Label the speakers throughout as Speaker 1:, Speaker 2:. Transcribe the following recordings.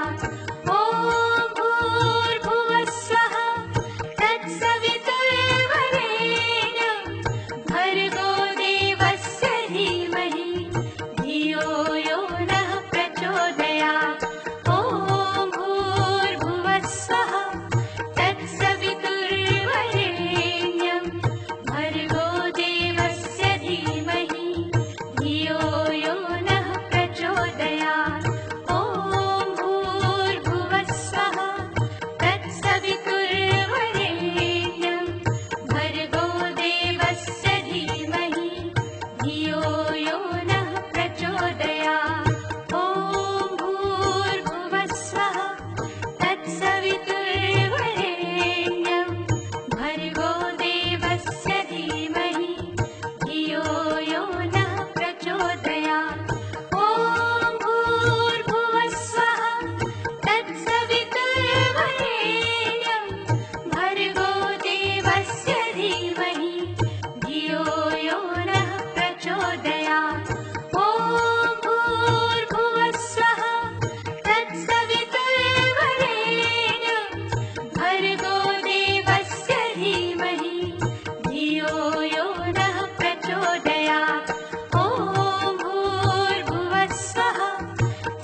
Speaker 1: ॐ भूर्भुवः स्वः तत्सवितुर्वरेण्यं भर्गो देवस्य धीमहि धियो यो नः प्रचोदयात्। ॐ भूर्भुवः स्वः तत्सवितुर्वरेण्यं भर्गो देवस्य धीमहि धियो यो नः प्रचोदयात्। ॐ भूर्भुवः स्वः तत्सवितुर्वरेण्यं भर्गो देवस्य धीमहि धियो यो नः प्रचोदयात्। ॐ भूर्भुवः स्वः तत्सवितुर्वरेण्यं भर्गो देवस्य धीमहि धियो यो नः प्रचोदयात्। ॐ भूर्भुवः स्वः तत्सवितुर्वरेण्यं भर्गो देवस्य धीमहि धियो यो नः प्रचोदयात्। ॐ भूर्भुवः स्वः तत्सवितुर्वरेण्यं भर्गो देवस्य धीमहि धियो यो नः प्रचोदयात्। ॐ भूर्भुवः स्वः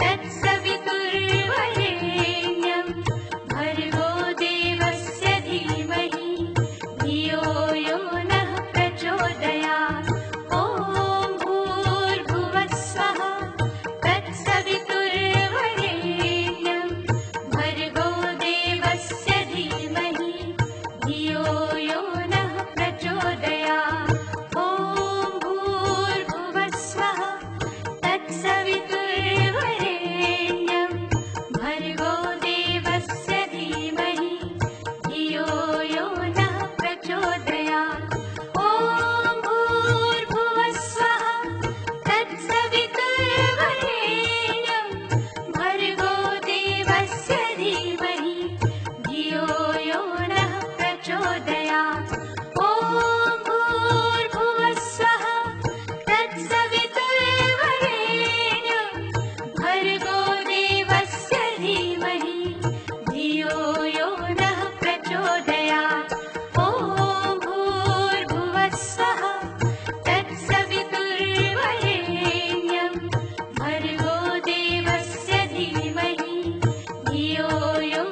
Speaker 1: तत्सवितुर्वरेण्यं भर्गो देवस्य धीमहि धियो यो नः प्रचोदयात्। ॐ भूर्भुवः स्वः तत्सवितुर्वरेण्यं भर्गो देवस्य धीमहि धियो यो नः प्रचोदयात्। ॐ भूर्भुवः स्वः तत्सवितुर्वरेण्यं भर्गो देवस्य धीमहि धियो यो नः प्रचोदयात्। ॐ भूर्भुवः स्वः तत्सवितुर्वरेण्यं भर्गो देवस्य धीमहि धियो यो नः प्रचोदयात्। ॐ भूर्भुवः स्वः तत्सवितुर्वरेण्यं भर्गो देवस्य धीमहि धियो यो नः प्रचोदयात्। ॐ भूर्भुवः स्वः तत्सवितुर्वरेण्यं भर्गो देवस्य धीमहि धियो यो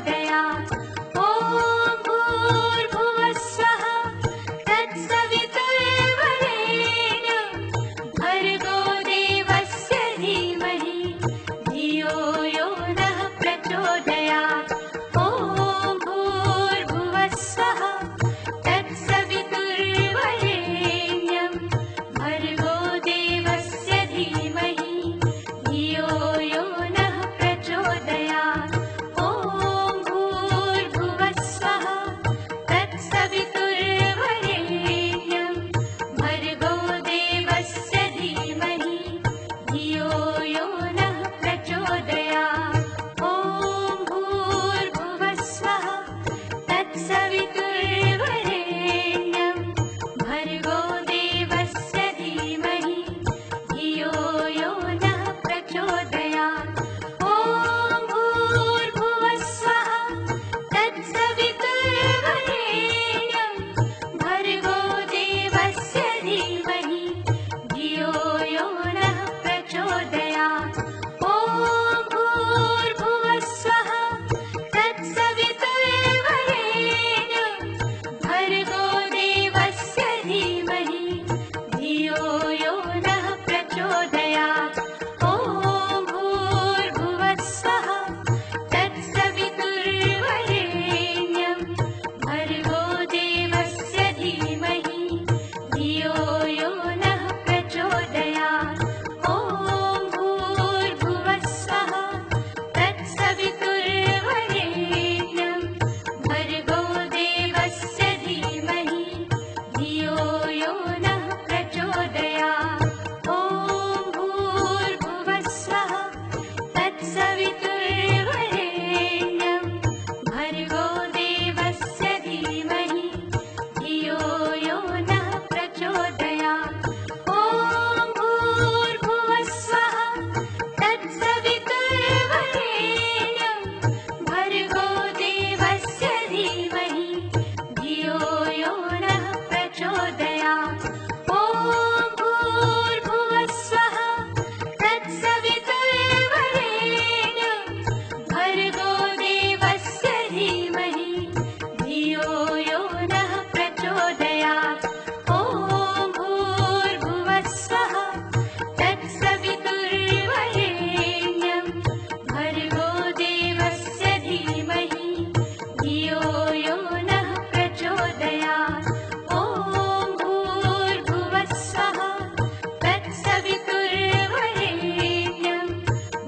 Speaker 1: प्रचोदयात् ॐ भूर्भुवः स्वः तत्सवितुर्वरेण्यं भर्गो देवस्य धीमहि धियो यो नः प्रचोदयात् ॐ भूर्भुवः स्वः तत्सवितुर्वरेण्यं भर्गो देवस्य धीमहि धियो यो नः प्रचोदयात् ॐ भूर्भुवः स्वः तत्सवितुर्वरेण्यं भर्गो देवस्य धीमहि धियो यो नः प्रचोदयात् ॐ भूर्भुवः स्वः तत्सवितुर्वरेण्यं भर्गो देवस्य धीमहि धियो यो नः प्रचोदयात् ॐ भूर्भुवः स्वः तत्सवितुर्वरेण्यं भर्गो देवस्य धीमहि धियो यो नः प्रचोदयात् ॐ भूर्भुवः स्वः तत्सवितुर्वरेण्यं भर्गो देवस्य धीमहि धियो यो नः प्रचोदयात् ॐ भूर्भुवः स्वः तत्सवितुर्वरेण्यं भर्गो देवस्य धीमहि धियो यो नः प्रचोदयात् ॐ भूर्भुवः स्वः तत्सवितुर्वरेण्यं भर्गो देवस्य धीमहि धियो यो नः प्रचोदयात् ॐ भूर्भुवः स्वः तत्सवितुर्वरेण्यं भर्गो देवस्य धीमहि धियो यो नः प्रचोदयात् ॐ भूर्भुवः स्वः तत्सवितुर्वरेण्यं भर्गो देवस्य धीमहि धियो यो नः प्रचोदयात् ॐ भूर्भुवः स्वः तत्सवितुर्वरेण्यं भर्गो देवस्य धीमहि धियो यो नः प्रचोदयात् ॐ भूर्भुवः स्वः तत्सवितुर्वरेण्यं भर्गो देवस्य धीमहि धियो यो नः प्रचोदयात् ॐ भूर्भुवः स्वः तत्सवितुर्वरेण्यं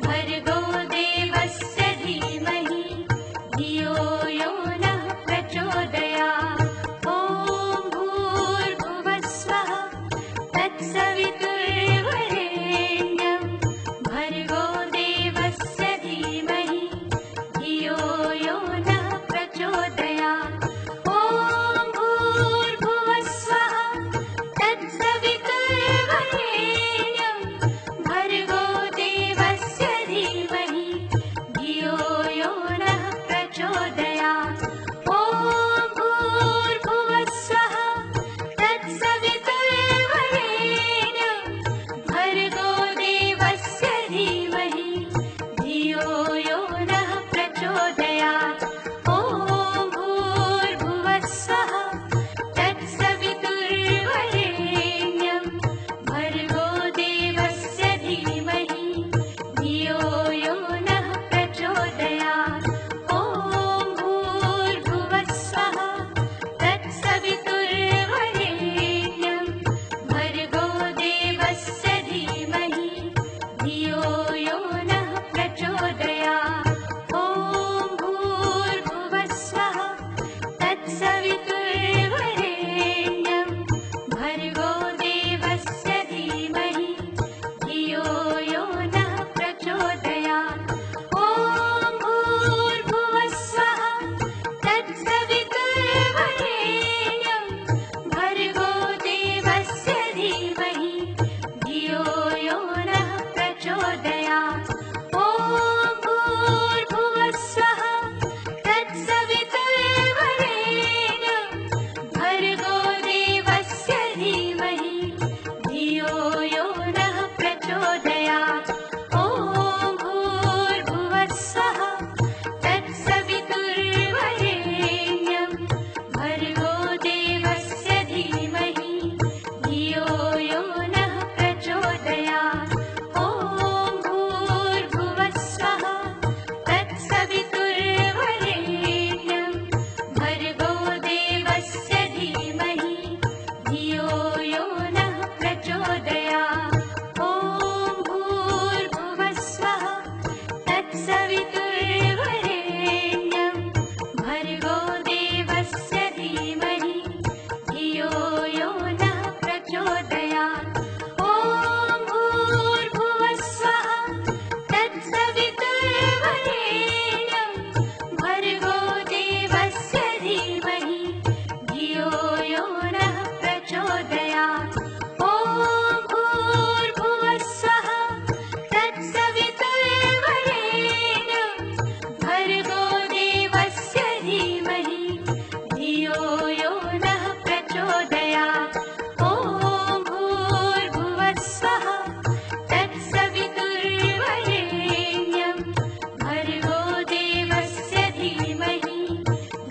Speaker 1: भर्गो देवस्य धीमहि धियो यो नः प्रचोदयात् ॐ भूर्भुवः स्वः तत्सवितुर्वरेण्यं भर्गो देवस्य धीमहि धियो यो नः प्रचोदयात् ॐ भूर्भुवः स्वः तत्सवितुर्वरेण्यं भर्गो देवस्य धीमहि धियो यो नः प्रचोदयात्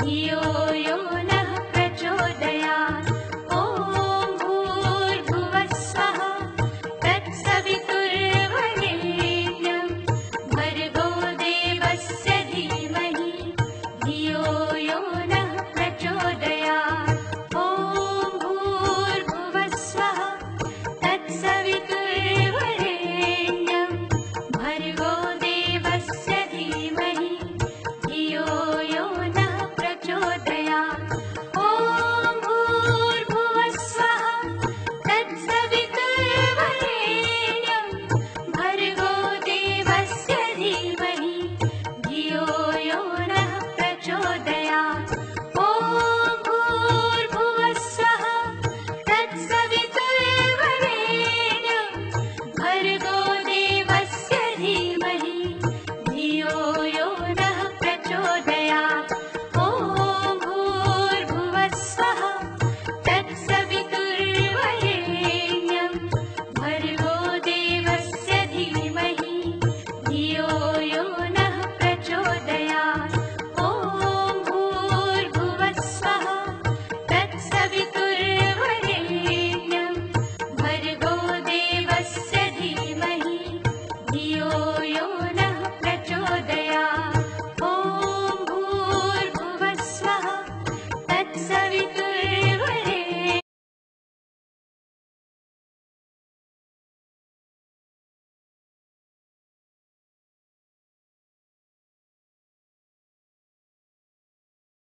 Speaker 1: धियो यो नः प्रचोदयात् ॐ भूर्भुवः स्वः तत्सवितुर्वरेण्यं भर्गो देवस्य धीमहि धियो यो नः